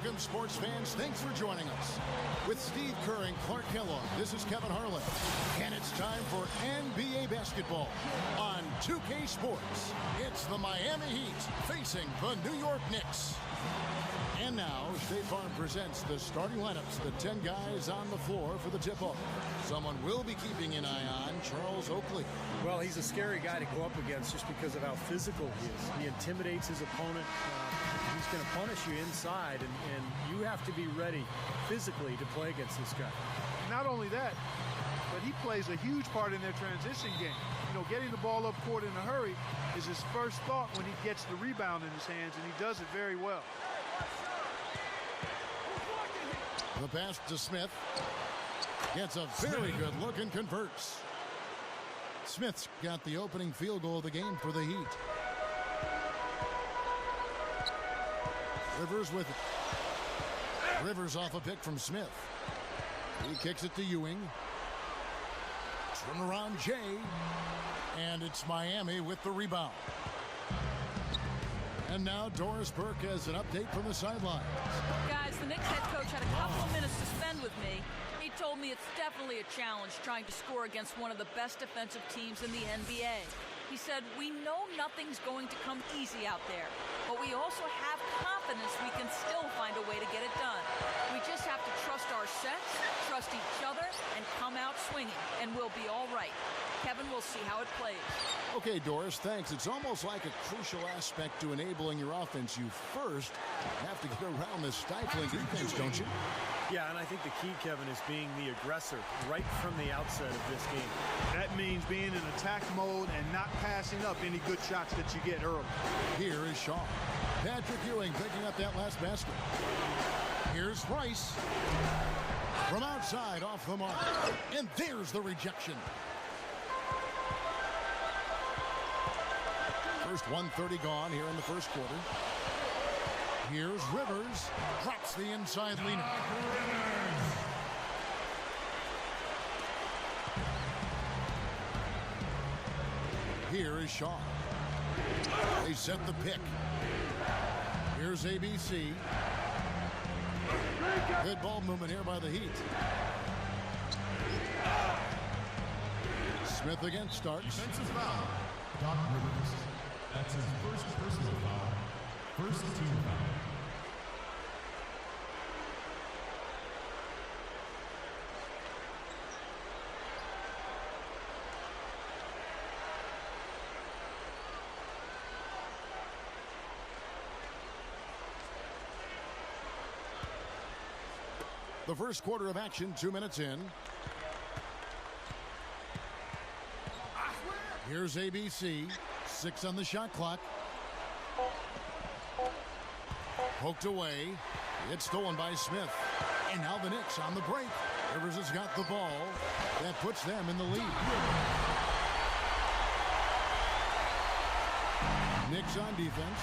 Welcome, sports fans. Thanks for joining us. With Steve Kerr and Clark Kellogg, this is Kevin Harlan. And it's time for NBA basketball on 2K Sports. It's the Miami Heat facing the New York Knicks. And now, State Farm presents the starting lineups, the 10 guys on the floor for the tip-off. Someone will be keeping an eye on, Charles Oakley. Well, he's a scary guy to go up against just because of how physical he is. He intimidates his opponent. He's going to punish you inside, and you have to be ready physically to play against this guy. Not only that, but he plays a huge part in their transition game. You know, getting the ball up court in a hurry is his first thought when he gets the rebound in his hands, and he does it very well. The pass to Smith. Gets a very good look and converts. Smith's got the opening field goal of the game for the Heat. Rivers with it. Rivers off a pick from Smith. He kicks it to Ewing. Turn around Jay. And it's Miami with the rebound. And now Doris Burke has an update from the sidelines. Guys, the Knicks head coach had a couple of minutes to spend with me. He told me it's definitely a challenge trying to score against one of the best defensive teams in the NBA. He said, we know nothing's going to come easy out there, but we also have confidence we can still find a way to get it done. We just have to trust our sets, trust each other, and come out swinging, and we'll be all right. Kevin, we'll see how it plays. Okay, Doris, thanks. It's almost like a crucial aspect to enabling your offense. You first have to get around the stifling defense, don't you? Yeah, and I think the key, Kevin, is being the aggressor right from the outset of this game. That means being in attack mode and not passing up any good shots that you get early. Here is Shaw. Patrick Ewing picking up that last basket. Here's Rice. From outside, off the mark. And there's the rejection. First 1:30 gone here in the first quarter. Here's Rivers. Drops the inside leaner. Here is Shaw. They set the pick. Here's ABC. Good ball movement here by the Heat. Smith against Starks. Defensive foul. Doc Rivers. That's his first personal foul. First team foul. The first quarter of action, 2 minutes in. Here's ABC. 6 on the shot clock. Poked away. It's stolen by Smith. And now the Knicks on the break. Rivers has got the ball. That puts them in the lead. Knicks on defense.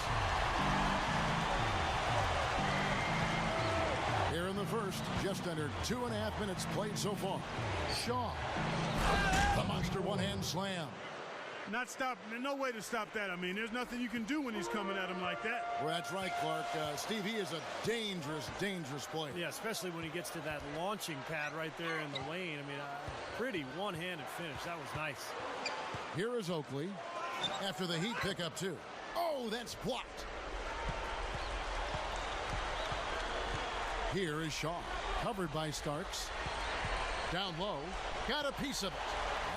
Here in the first, just under 2.5 minutes played so far. Shaw. The monster one-hand slam. Not stop. There's no way to stop that. I mean, there's nothing you can do when he's coming at him like that. Well, that's right, Clark. Steve, he is a dangerous, dangerous player. Yeah, especially when he gets to that launching pad right there in the lane. I mean, pretty one-handed finish. That was nice. Here is Oakley after the Heat pick up 2. Oh, that's blocked. Here is Shaw, covered by Starks. Down low, got a piece of it,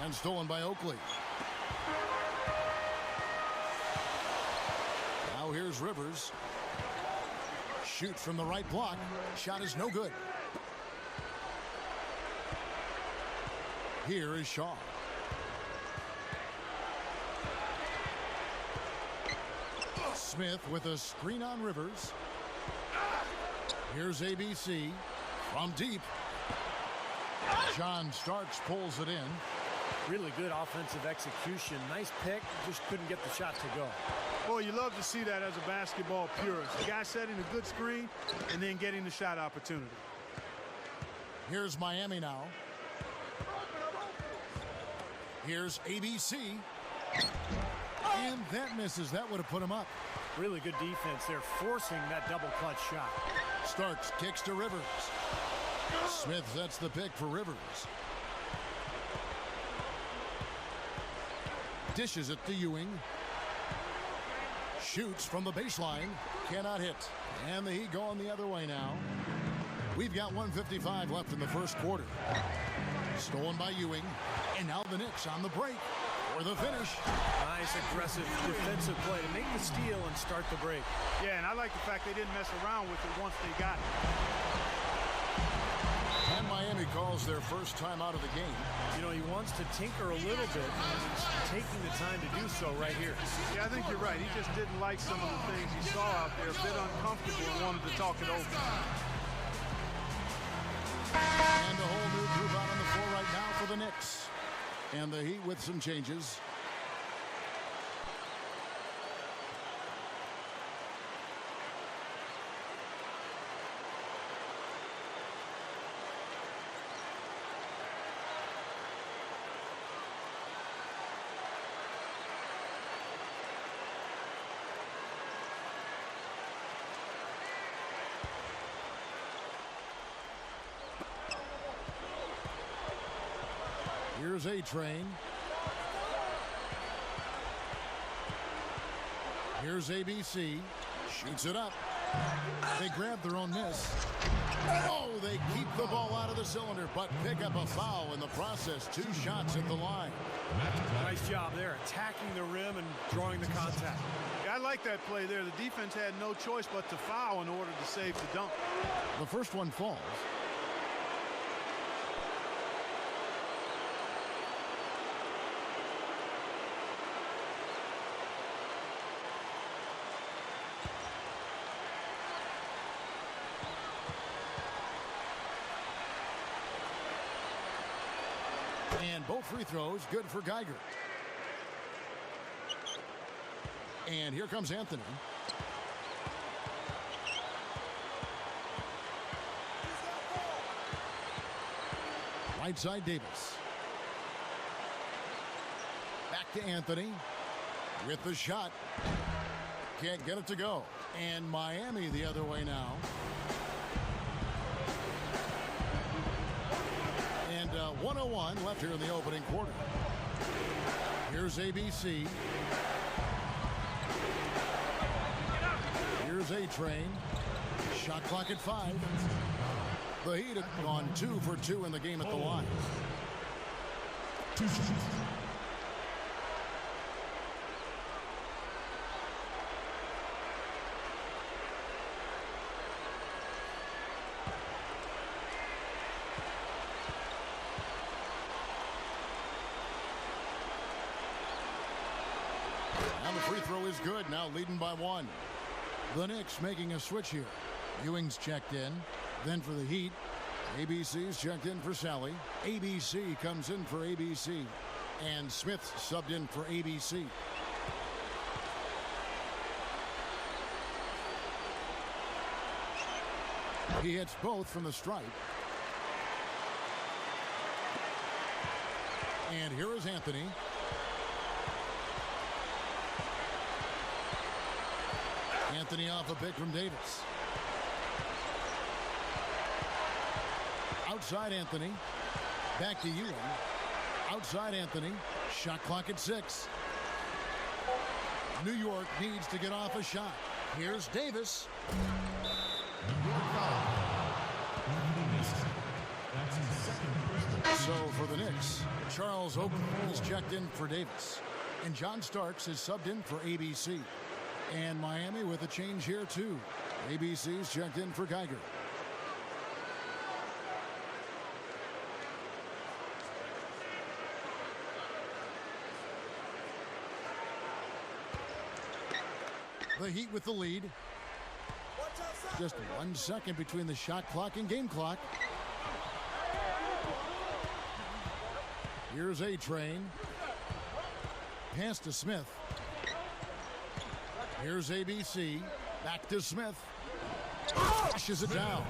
and stolen by Oakley. Now here's Rivers. Shoots from the right block. Shot is no good. Here is Shaw. Smith with a screen on Rivers. Here's ABC from deep. John Starks pulls it in. Really good offensive execution. Nice pick. Just couldn't get the shot to go. Boy, you love to see that as a basketball purist. The guy setting a good screen and then getting the shot opportunity. Here's Miami now. Here's ABC. And that misses. That would have put him up. Really good defense. They're forcing that double clutch shot. Starks kicks to Rivers. Smith sets the pick for Rivers. Dishes it to Ewing. Shoots from the baseline. Cannot hit. And the Heat going the other way now. We've got 1:55 left in the first quarter. Stolen by Ewing. And now the Knicks on the break for the finish. Nice aggressive defensive play to make the steal and start the break. Yeah, and I like the fact they didn't mess around with it once they got it. And Miami calls their first time out of the game. You know, he wants to tinker a little bit, and he's taking the time to do so right here. Yeah, I think you're right. He just didn't like some of the things he saw out there, a bit uncomfortable, and wanted to talk it over. And a whole new group out on the floor right now for the Knicks. And the Heat with some changes. Here's A-Train. Here's ABC. Shoots it up. They grab their own miss. Oh, they keep the ball out of the cylinder, but pick up a foul in the process. 2 shots at the line. Nice job there, attacking the rim and drawing the contact. Yeah, I like that play there. The defense had no choice but to foul in order to save the dunk. The first one falls. And both free throws good for Geiger. And here comes Anthony. Right side Davis. Back to Anthony with the shot. Can't get it to go. And Miami the other way now. And 1:01 left here in the opening quarter. Here's ABC. Here's A-Train. Shot clock at 5. The Heat have gone 2 for 2 in the game at the line. 2 shots. And the free throw is good, now leading by 1. The Knicks making a switch here. Ewing's checked in. Then for the Heat, ABC's checked in for Sally. ABC comes in for ABC. And Smith subbed in for ABC. He hits both from the stripe. And here is Anthony. Anthony off a pick from Davis. Outside Anthony. Back to Ewing. Outside Anthony. Shot clock at 6. New York needs to get off a shot. Here's Davis. So for the Knicks, Charles Oakley is checked in for Davis. And John Starks is subbed in for ABC. And Miami with a change here too. ABC's checked in for Geiger. The Heat with the lead. Just 1 second between the shot clock and game clock. Here's A-Train. Pass to Smith. Here's ABC. Back to Smith. Pushes it down.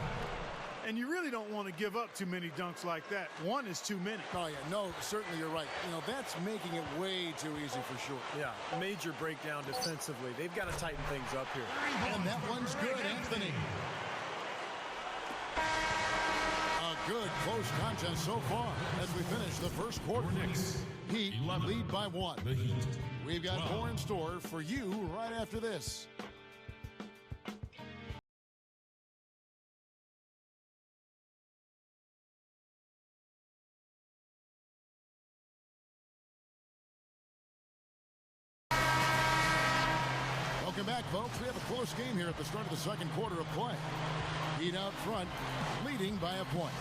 And you really don't want to give up too many dunks like that. One is too many. Oh, yeah, no, certainly you're right. You know, that's making it way too easy for sure. Yeah, major breakdown defensively. They've got to tighten things up here. And that one's good, Anthony. A good close contest so far as we finish the first quarter. Heat 11. lead by 1. The Heat. We've got 12. more in store for you right after this. Welcome back, folks. We have a close game here at the start of the second quarter of play. Heat out front, leading by a point.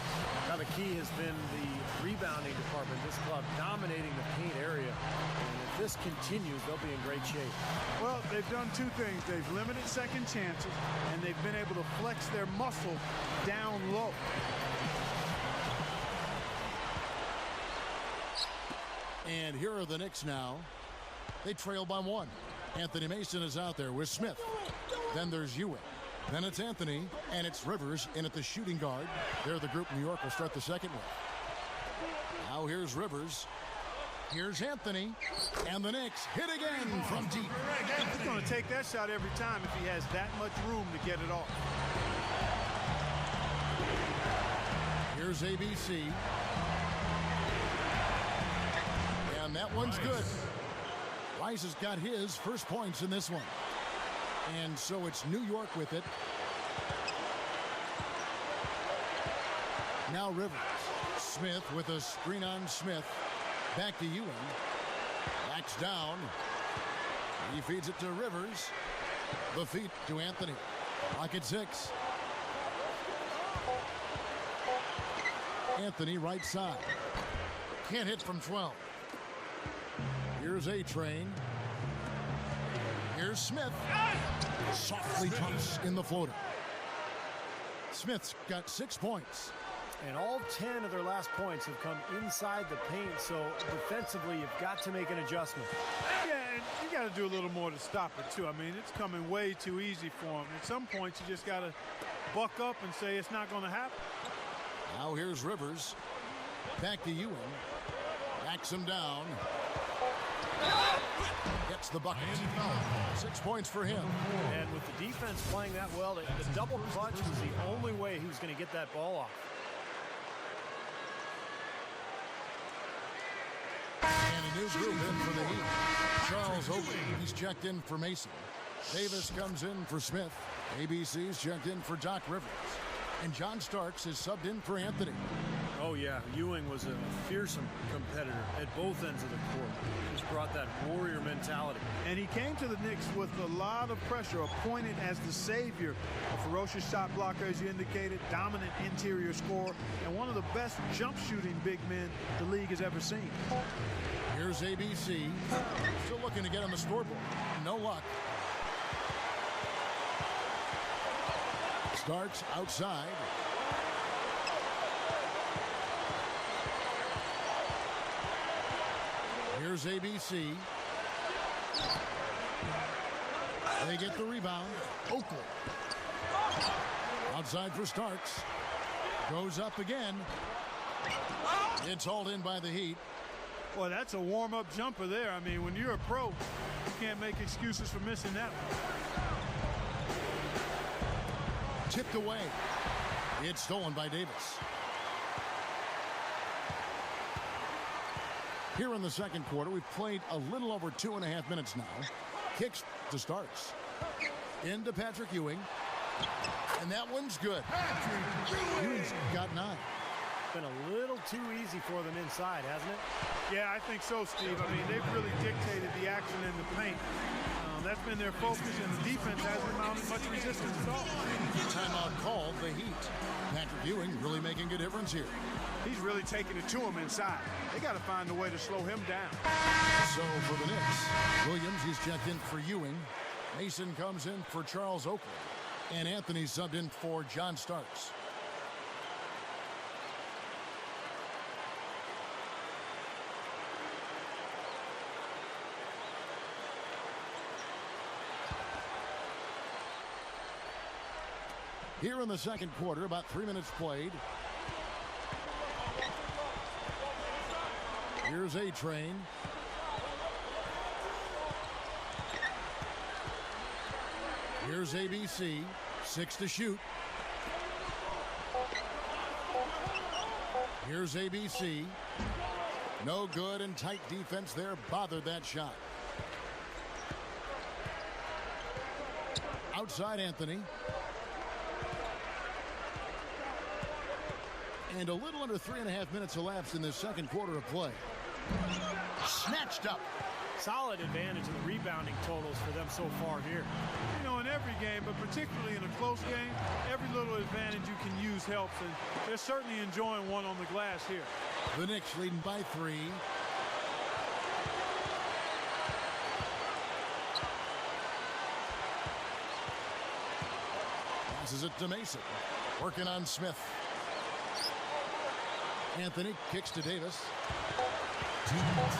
Now the key has been the rebounding department. This club dominating the paint area. And if this continues, they'll be in great shape. Well, they've done two things. They've limited second chances, and they've been able to flex their muscle down low. And here are the Knicks now. They trail by 1. Anthony Mason is out there with Smith. Then there's Ewing. Then it's Anthony, and it's Rivers in at the shooting guard. They're the group New York will start the second with. Now here's Rivers. Here's Anthony. And the Knicks hit again from deep. He's going to take that shot every time if he has that much room to get it off. Here's ABC. And that one's good. Rice has got his first points in this one. And so it's New York with it. Now Rivers. Smith with a screen on Smith. Back to Ewing. Backs down. He feeds it to Rivers. The feet to Anthony. Clock at 6. Anthony right side. Can't hit from 12. Here's A-Train. Here's Smith. Softly drops in the floater. Smith's got 6 points. And all 10 of their last points have come inside the paint, so defensively you've got to make an adjustment. Yeah, and you got to do a little more to stop it, too. I mean, it's coming way too easy for him. At some points, you just got to buck up and say it's not going to happen. Now here's Rivers. Back to Ewing. Backs him down. Gets the bucket. 6 points for him. And with the defense playing that well, the double clutch was the only way he was going to get that ball off. And a new group in for the Heat. Charles Oakley, he's checked in for Mason. Davis comes in for Smith. ABC's checked in for Doc Rivers. And John Starks is subbed in for Anthony. Oh, yeah. Ewing was a fearsome competitor at both ends of the court. Just brought that warrior mentality. And he came to the Knicks with a lot of pressure, appointed as the savior. A ferocious shot blocker, as you indicated, dominant interior scorer, and one of the best jump-shooting big men the league has ever seen. Here's ABC. Still looking to get on the scoreboard. No luck. Starts outside. Here's ABC. They get the rebound. Oakley. Outside for Starks. Goes up again. It's hauled in by the Heat. Boy, that's a warm-up jumper there. I mean, when you're a pro, you can't make excuses for missing that one. Tipped away. It's stolen by Davis. Here in the second quarter, we've played a little over 2.5 minutes now. Kicks to Starks. Into Patrick Ewing. And that one's good. Ewing's got 9. Been a little too easy for them inside, hasn't it? Yeah, I think so, Steve. I mean, they've really dictated the action in the paint. That's been their focus, and the defense hasn't mounted much resistance at all. Timeout called, the Heat. Patrick Ewing really making a difference here. He's really taking it to him inside. They got to find a way to slow him down. So for the Knicks, Williams, he's checked in for Ewing. Mason comes in for Charles Oakley. And Anthony subbed in for John Starks. Here in the second quarter, about 3 minutes played. Here's A-Train. Here's ABC. 6 to shoot. Here's ABC. No good, and tight defense there bothered that shot. Outside Anthony. And a little under 3.5 minutes elapsed in this second quarter of play. Snatched up. Solid advantage in the rebounding totals for them so far here. You know, in every game, but particularly in a close game, every little advantage you can use helps, and they're certainly enjoying one on the glass here. The Knicks leading by 3. Passes it to Mason. Working on Smith. Anthony kicks to Davis. 2 minutes.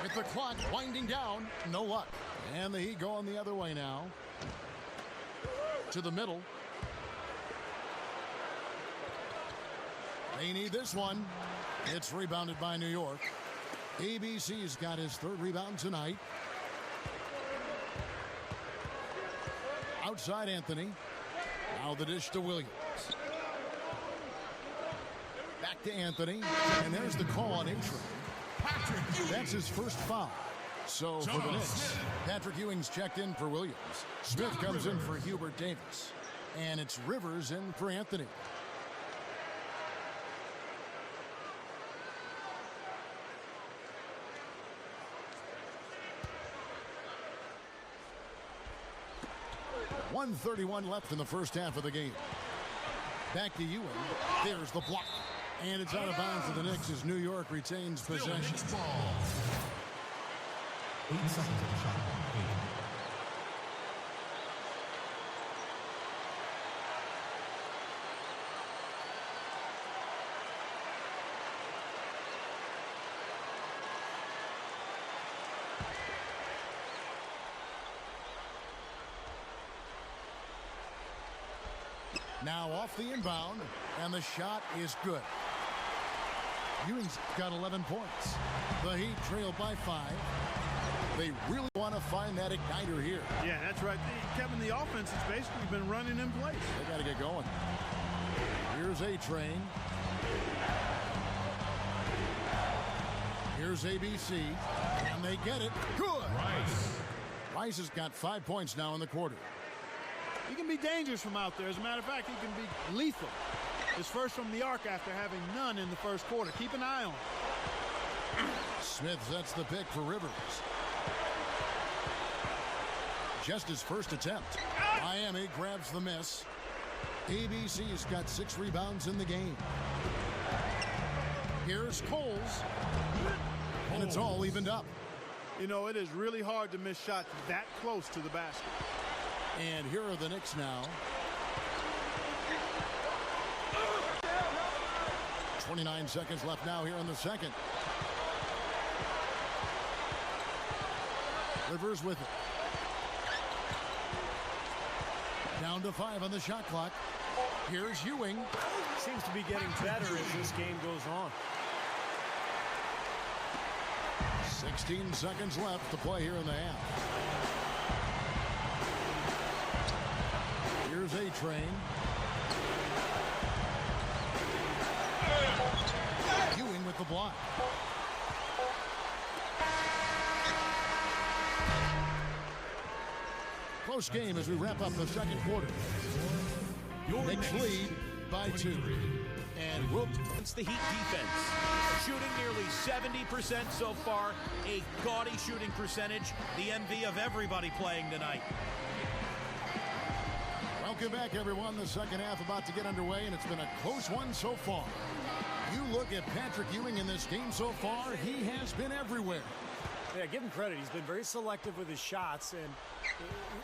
With the clock winding down, no luck. And the Heat going the other way now. To the middle. They need this one. It's rebounded by New York. ABC's got his 3rd rebound tonight. Outside Anthony. Now the dish to Williams. Back to Anthony. And there's the call on A-Train. That's his first foul. So for the Knicks, Patrick Ewing's checked in for Williams. Smith comes in for Hubert Davis. And it's Rivers in for Anthony. .131 left in the first half of the game. Back to Ewing. There's the block. And it's out of bounds for the Knicks as New York retains possession. 8 seconds on the shot clock. 8. Now off the inbound, and the shot is good. Ewing's got 11 points. The Heat trail by 5. They really want to find that igniter here. Yeah, that's right. Kevin, the offense has basically been running in place. They got to get going. Here's A-Train. Here's ABC, and they get it. Good. Rice has got 5 points now in the quarter. He can be dangerous from out there. As a matter of fact, he can be lethal. His first from the arc after having none in the first quarter. Keep an eye on him. Smith sets the pick for Rivers. Just his first attempt. Miami grabs the miss. ABC's got 6 rebounds in the game. Here's Coles. And it's all evened up. You know, it is really hard to miss shots that close to the basket. And here are the Knicks now. 29 seconds left now here in the second. Rivers with it. Down to 5 on the shot clock. Here's Ewing. Seems to be getting better as this game goes on. 16 seconds left to play here in the half. Here's A-Train. Ewing with the block. Close game as we wrap up the second quarter. Knicks lead by 2. And we'll... It's the Heat defense. Shooting nearly 70% so far. A gaudy shooting percentage. The envy of everybody playing tonight. Welcome back, everyone. The second half about to get underway, and it's been a close one so far. You look at Patrick Ewing in this game so far, he has been everywhere. Yeah, give him credit. He's been very selective with his shots, and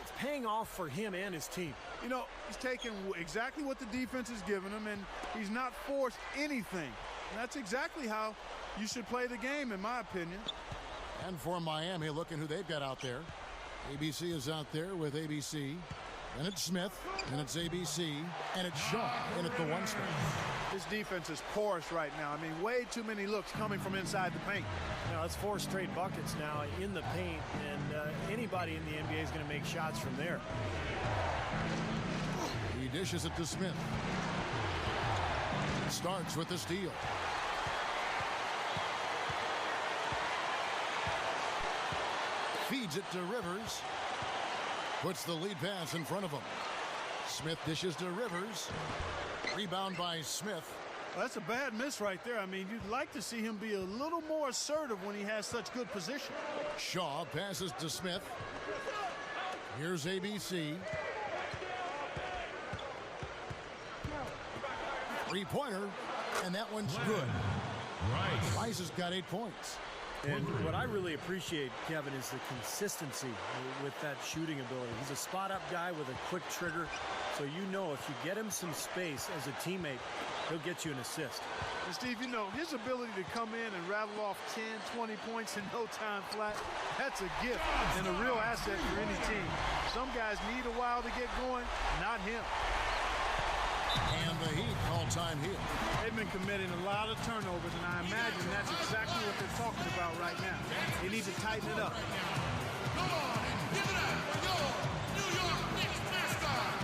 it's paying off for him and his team. You know, he's taking exactly what the defense has given him, and he's not forced anything. And that's exactly how you should play the game, in my opinion. And for Miami, look at who they've got out there. ABC is out there with ABC. And it's Smith, and it's ABC, and it's Shaw in at the 1 spot. This defense is porous right now. I mean, way too many looks coming from inside the paint. Now, it's 4 straight buckets now in the paint, and anybody in the NBA is going to make shots from there. He dishes it to Smith. Starks with the steal. Feeds it to Rivers. Puts the lead pass in front of him. Smith dishes to Rivers. Rebound by Smith. Well, that's a bad miss right there. I mean, you'd like to see him be a little more assertive when he has such good position. Shaw passes to Smith. Here's ABC. 3-pointer, and that one's good. Rice has got 8 points. And what I really appreciate, Kevin, is the consistency with that shooting ability. He's a spot-up guy with a quick trigger, so you know if you get him some space as a teammate, he'll get you an assist. And Steve, you know, his ability to come in and rattle off 10, 20 points in no time flat, that's a gift and a real asset for any team. Some guys need a while to get going, not him. And the Heat call time here. They've been committing a lot of turnovers, and I imagine that's exactly what they're talking about right now. They need to tighten it up. Come on and give it up for your New York Knicks mascot.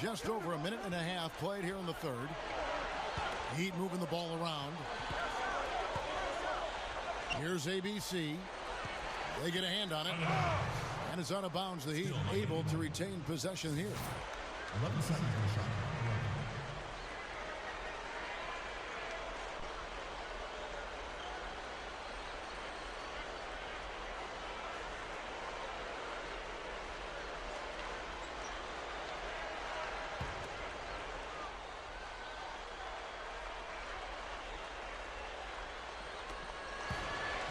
Just over a minute and a half played here in the third. Heat moving the ball around. Here's ABC. They get a hand on it. And it's out of bounds. The Heat able to retain possession here. 11 seconds on the shot.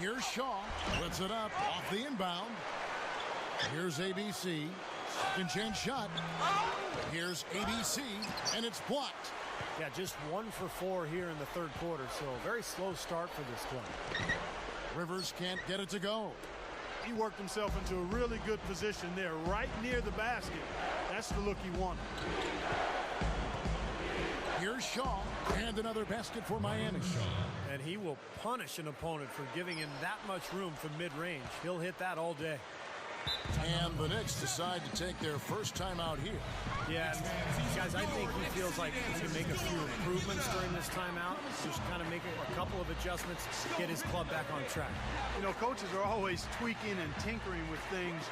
Here's Shaw. Puts it up off the inbound. Here's ABC. Second chance shot. Here's ABC, and it's blocked. Yeah, just 1 for 4 here in the third quarter, so a very slow start for this club. Rivers can't get it to go. He worked himself into a really good position there, right near the basket. That's the look he wanted. Here's Shaw, and another basket for Miami. And he will punish an opponent for giving him that much room from mid-range. He'll hit that all day. And the Knicks decide to take their first time out here. Yeah, guys, I think he feels like he can make a few improvements during this timeout. Just kind of make a couple of adjustments, get his club back on track. You know, coaches are always tweaking and tinkering with things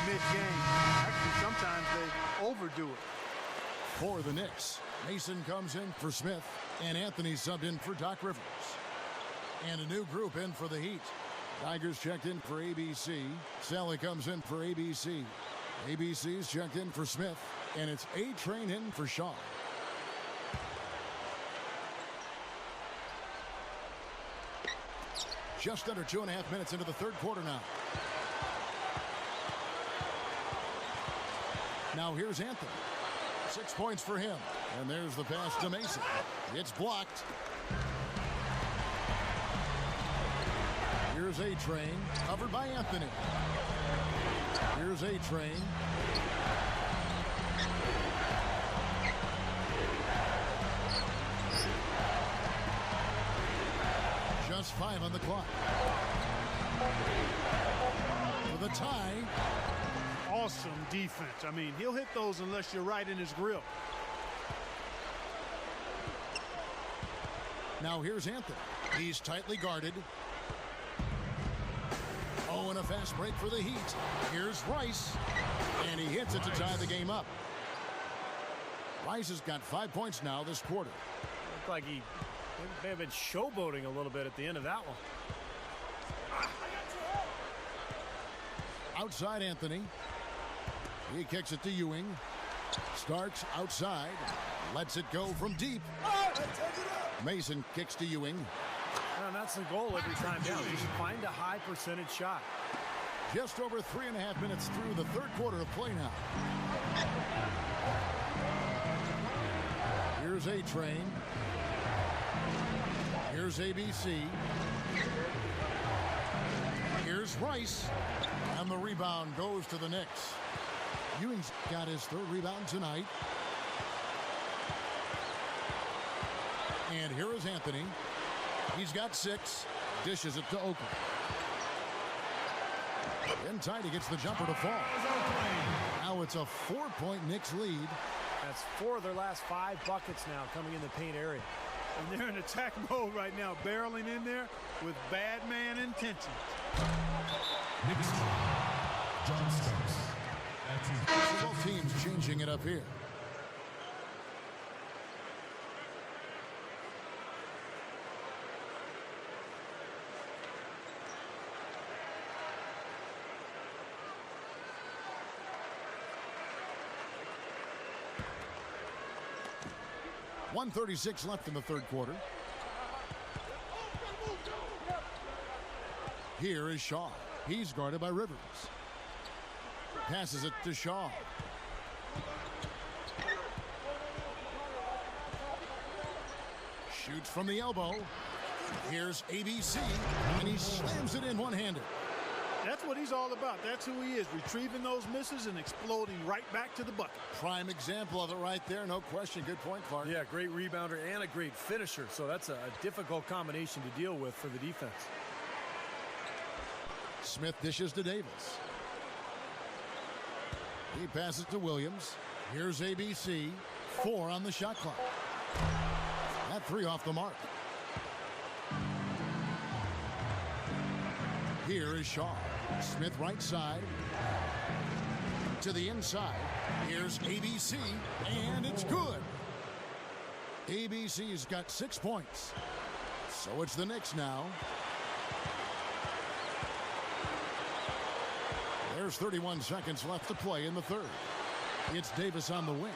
mid-game. Actually, sometimes they overdo it. For the Knicks, Mason comes in for Smith, and Anthony subbed in for Doc Rivers. And a new group in for the Heat. Tigers checked in for ABC. Sally comes in for ABC. ABC's checked in for Smith, and it's A-Train in for Shaw. Just under 2.5 minutes into the third quarter now. Now here's Anthony. 6 points for him. And there's the pass to Mason. It's blocked. Here's A-Train, covered by Anthony. Here's A-Train. Just 5 on the clock. For the tie. Awesome defense. I mean, he'll hit those unless you're right in his grill. Now here's Anthony. He's tightly guarded. Oh, and a fast break for the Heat. Here's Rice. And he hits it to tie the game up. Rice has got 5 points now this quarter. Looked like he may have been showboating a little bit at the end of that one. Outside Anthony. He kicks it to Ewing. Starks outside. Lets it go from deep. Mason kicks to Ewing. And that's the goal every time down. Just find a high percentage shot. Just over 3.5 minutes through the third quarter of play now. Here's A-Train. Here's ABC. Here's Rice. And the rebound goes to the Knicks. Ewing's got his third rebound tonight. And here is Anthony. He's got 6. Dishes it to Oakley. In tight, he gets the jumper to fall. Now it's a 4-point Knicks lead. That's 4 of their last 5 buckets now coming in the paint area. And they're in attack mode right now, barreling in there with bad man intentions. Knicks, John Starks. That's his Both teams changing it up here. .136 left in the third quarter. Here is Shaw. He's guarded by Rivers. Passes it to Shaw. Shoots from the elbow. Here's ABC, and he slams it in one-handed. That's what he's all about. That's who he is, retrieving those misses and exploding right back to the bucket. Prime example of it right there, no question. Good point, Clark. Yeah, great rebounder and a great finisher, so that's a difficult combination to deal with for the defense. Smith dishes to Davis. He passes to Williams. Here's ABC. 4 on the shot clock. That 3 off the mark. Here is Shaw. Smith right side. To the inside. Here's ABC. And it's good. ABC's got 6 points. So it's the Knicks now. There's 31 seconds left to play in the third. It's Davis on the wing.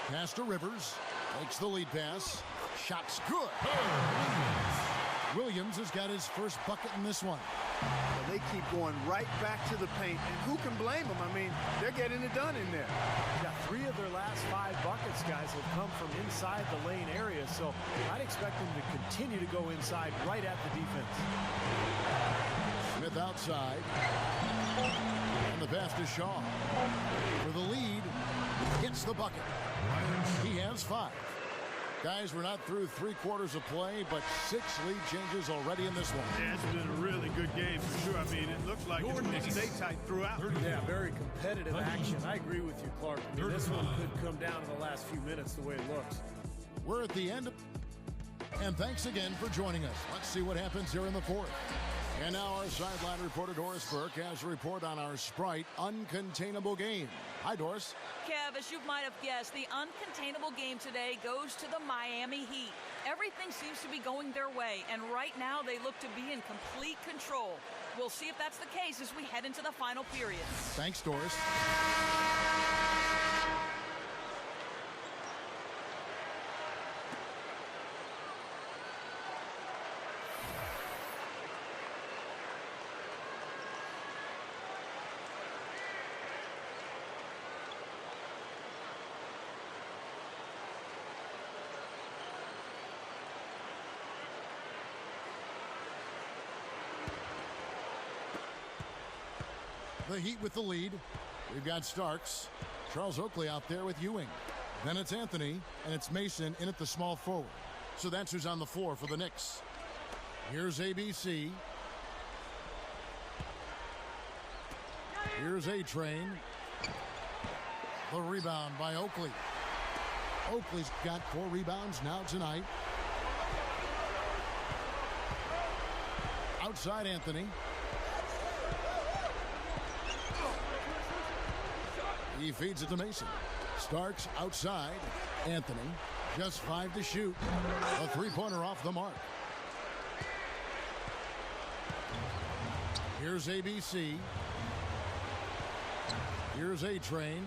Pass to Rivers. Takes the lead pass. Shot's good. Williams has got his first bucket in this one. Well, they keep going right back to the paint, and who can blame them? I mean, they're getting it done in there. Yeah, 3 of their last 5 buckets, guys, have come from inside the lane area, so I'd expect them to continue to go inside right at the defense. Smith outside. And the pass to Shaw. For the lead. Hits the bucket. He has 5. Guys, we're not through 3 quarters of play, but 6 lead changes already in this one. Yeah, it's been a really good game for sure. I mean, it looks like it's going to stay tight throughout. Yeah, very competitive action. I agree with you, Clark. I mean, this one could come down to the last few minutes the way it looks. We're at the end of... And thanks again for joining us. Let's see what happens here in the fourth. And now our sideline reporter, Doris Burke, has a report on our Sprite uncontainable game. Hi, Doris. Kev, as you might have guessed, the uncontainable game today goes to the Miami Heat. Everything seems to be going their way, and right now they look to be in complete control. We'll see if that's the case as we head into the final period. Thanks, Doris. The Heat with the lead. We've got Starks. Charles Oakley out there with Ewing. Then it's Anthony, and it's Mason in at the small forward. So that's who's on the floor for the Knicks. Here's ABC. Here's A-Train. The rebound by Oakley. Oakley's got 4 rebounds now tonight. Outside Anthony. He feeds it to Mason. Starks outside. Anthony, just 5 to shoot. A 3-pointer off the mark. Here's ABC. Here's A-Train.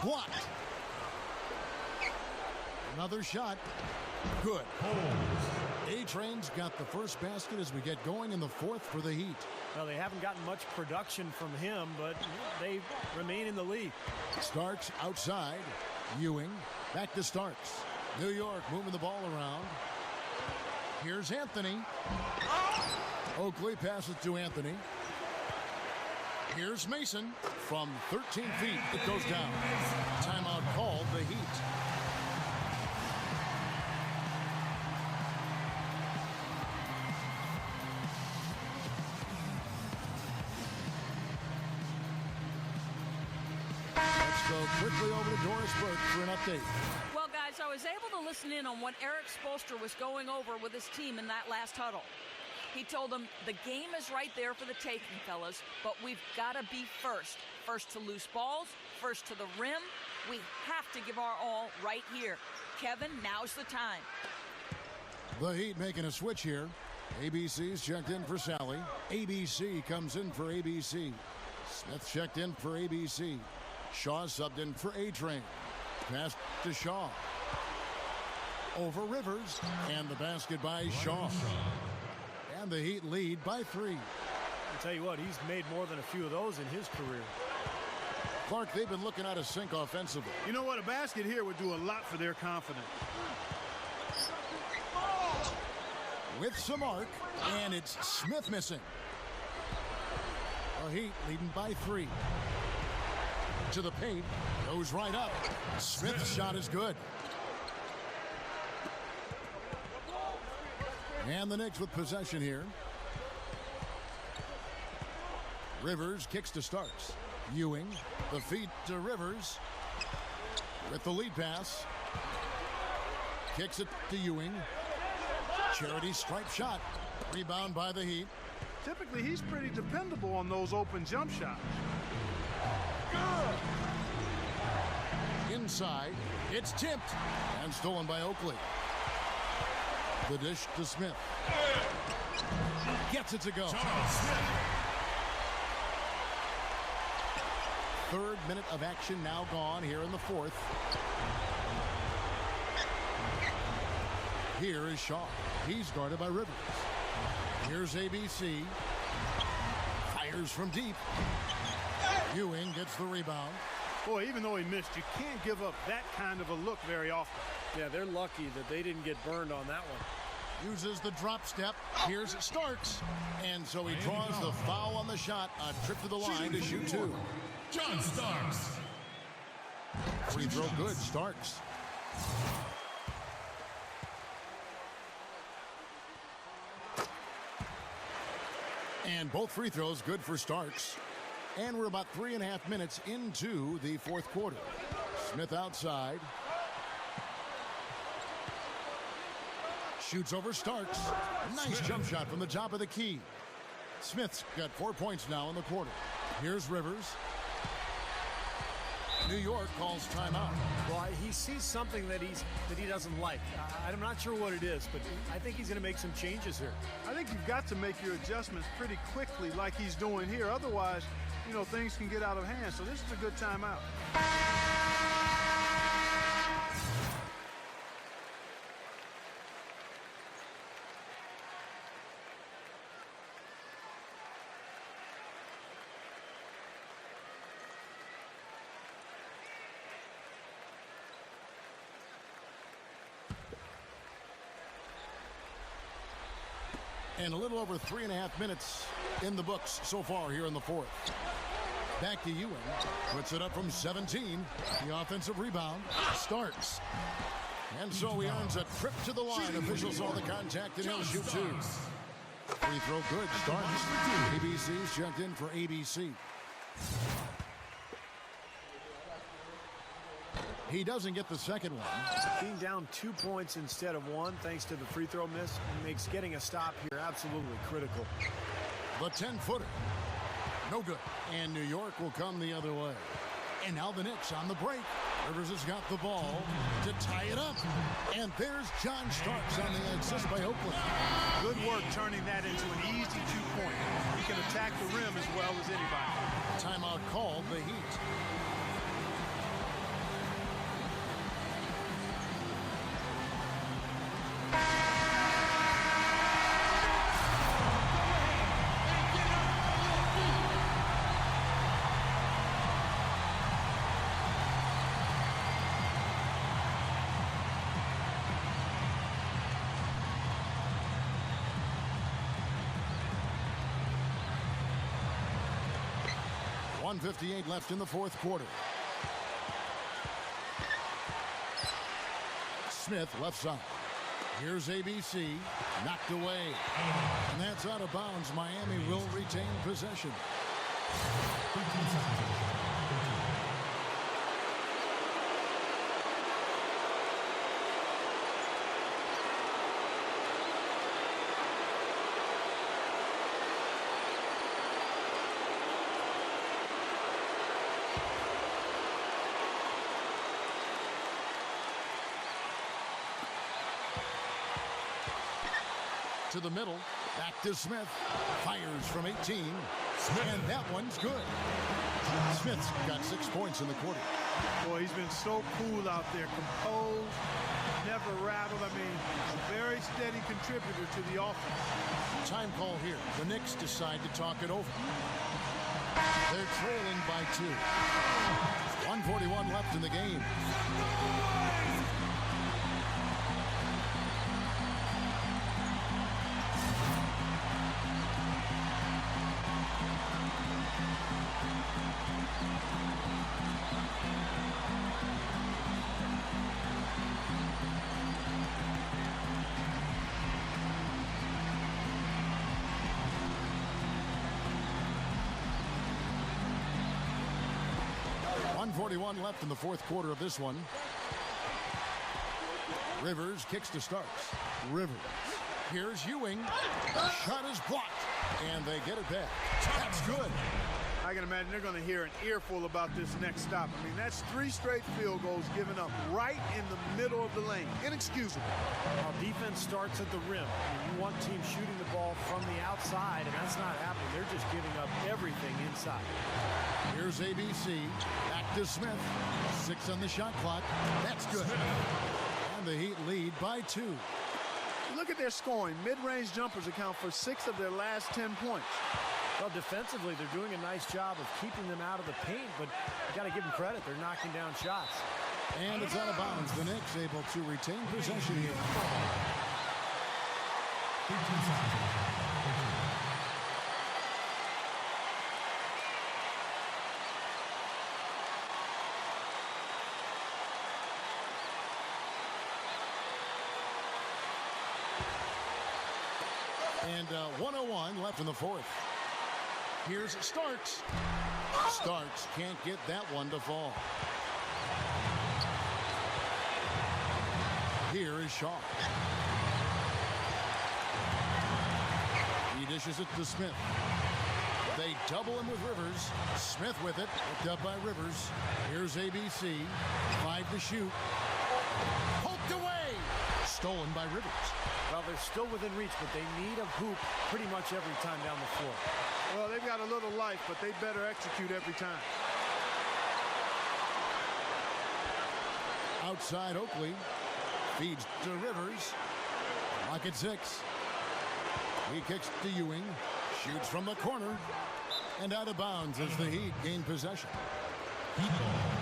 Blocked. Another shot. Good. A-Train's got the first basket as we get going in the fourth for the Heat. Well, they haven't gotten much production from him, but they remain in the lead. Starks outside. Ewing. Back to Starks. New York moving the ball around. Here's Anthony. Oakley passes to Anthony. Here's Mason from 13 feet. It goes down. Timeout called, the Heat. Let's go quickly over to Doris Burke for an update. Well, guys, I was able to listen in on what Eric Spoelstra was going over with his team in that last huddle. He told them the game is right there for the taking, fellas, but we've got to be first. First to loose balls, first to the rim. We have to give our all right here. Kevin, now's the time. The Heat making a switch here. ABC's checked in for Sally. ABC comes in for ABC. Smith checked in for ABC. Shaw subbed in for A-Train. Pass to Shaw. Over Rivers, and the basket by Shaw. And the Heat lead by 3. I'll tell you what, he's made more than a few of those in his career. Clark, they've been looking out of sync offensively. You know what? A basket here would do a lot for their confidence. With some arc, and it's Smith missing. The Heat leading by 3. To the paint, goes right up. Smith's shot is good. And the Knicks with possession here. Rivers kicks to Starks. Ewing, the feed to Rivers. With the lead pass. Kicks it to Ewing. Charity stripe shot. Rebound by the Heat. Typically, he's pretty dependable on those open jump shots. Inside, it's tipped and stolen by Oakley. The dish to Smith. Gets it to go. Third minute of action now gone here in the fourth. Here is Shaw. He's guarded by Rivers. Here's ABC. Fires from deep. Ewing gets the rebound. Boy, even though he missed, you can't give up that kind of a look very often. Yeah, they're lucky that they didn't get burned on that one. Uses the drop step. Here's Starks. And so he draws the foul on the shot. A trip to the line to shoot 2. John Starks. Free throw good. Starks. And both free throws good for Starks. And we're about 3.5 minutes into the fourth quarter. Smith outside. Shoots over Starks. Nice jump shot from the top of the key. Smith's got 4 points now in the quarter. Here's Rivers. New York calls timeout. Well, he sees something that he doesn't like. I'm not sure what it is, but I think he's going to make some changes here. I think you've got to make your adjustments pretty quickly like he's doing here. Otherwise, you know, things can get out of hand. So this is a good timeout. And a little over 3.5 minutes in the books so far here in the fourth. Back to Ewing. Puts it up from 17. The offensive rebound starts. And so he earns a trip to the line. Officials saw the contact and he'll shoot 2. Free throw good. Starts. ABC's checked in for ABC. He doesn't get the second one. Being down 2 points instead of 1 thanks to the free throw miss makes getting a stop here absolutely critical. The 10-footer. No good. And New York will come the other way. And now the Knicks on the break. Rivers has got the ball to tie it up. And there's John Starks on the assist by Oakland. Good work turning that into an easy 2-point. He can attack the rim as well as anybody. Timeout called, the Heat. 1:58 left in the fourth quarter. Smith left side. Here's ABC, knocked away. And that's out of bounds. Miami will retain possession. 13 seconds. To the middle, back to Smith. Fires from 18. And that one's good. Smith's got 6 points in the quarter. Boy, he's been so cool out there, composed, never rattled. I mean, a very steady contributor to the offense. Time call here. The Knicks decide to talk it over. They're trailing by 2. 1:41 left in the game. .41 left in the fourth quarter of this one. Rivers kicks to Starks. Rivers. Here's Ewing. Shot is blocked. And they get it back. That's good. I can imagine they're going to hear an earful about this next stop. I mean, that's 3 straight field goals given up right in the middle of the lane. Inexcusable. Well, defense starts at the rim. You want teams shooting the ball from the outside, and that's not happening. They're just giving up everything inside. Here's ABC. Back to Smith. 6 on the shot clock. That's good. And the Heat lead by 2. Look at their scoring. Mid-range jumpers account for 6 of their last 10 points. Well, defensively, they're doing a nice job of keeping them out of the paint, but you got to give them credit. They're knocking down shots. And it's out of bounds. The Knicks able to retain possession here. 13 seconds. And 1:01 left in the fourth. Here's Starks. Starks can't get that one to fall. Here is Shaw. He dishes it to Smith. They double him with Rivers. Smith with it. Picked up by Rivers. Here's ABC. 5 to shoot. Poked away. Stolen by Rivers. Well, they're still within reach, but they need a hoop pretty much every time down the floor. Well, they've got a little life, but they better execute every time. Outside Oakley. Feeds to Rivers. Lock at 6. He kicks to Ewing. Shoots from the corner. And out of bounds as the Heat gain possession. Heat ball.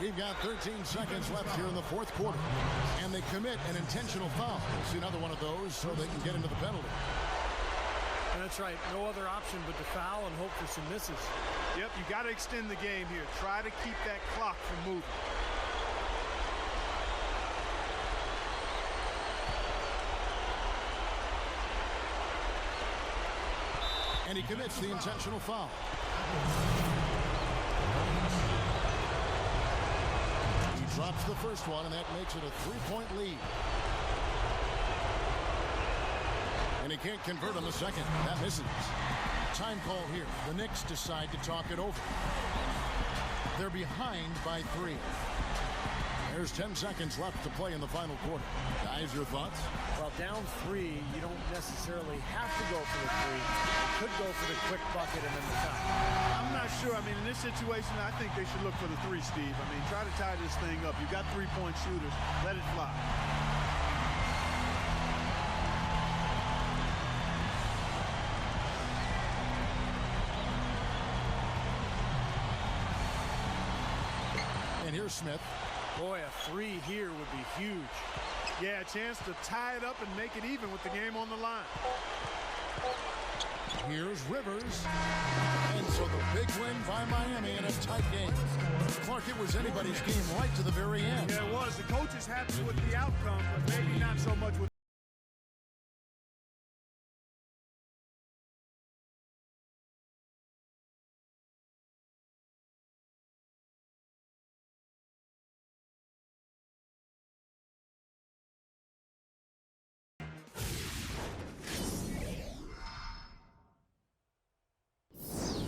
We've got 13 seconds left here in the fourth quarter. And they commit an intentional foul. We'll see another one of those so they can get into the penalty. And that's right. No other option but to foul and hope for some misses. Yep, you got to extend the game here. Try to keep that clock from moving. And he commits the intentional foul. Drops the first one, and that makes it a 3-point lead. And he can't convert on the second. That misses. Time call here. The Knicks decide to talk it over. They're behind by 3. There's 10 seconds left to play in the final quarter. Guys, your thoughts? Well, down 3, you don't necessarily have to go for the 3. You could go for the quick bucket and then the foul. I'm not sure. I mean, in this situation, I think they should look for the 3, Steve. I mean, try to tie this thing up. You've got 3-point shooters. Let it fly. And here's Smith. Boy, a 3 here would be huge. Yeah, a chance to tie it up and make it even with the game on the line. Here's Rivers. And so the big win by Miami in a tight game. Clark, it was anybody's game right to the very end. Yeah, it was. The coach is happy with the outcome, but maybe not so much with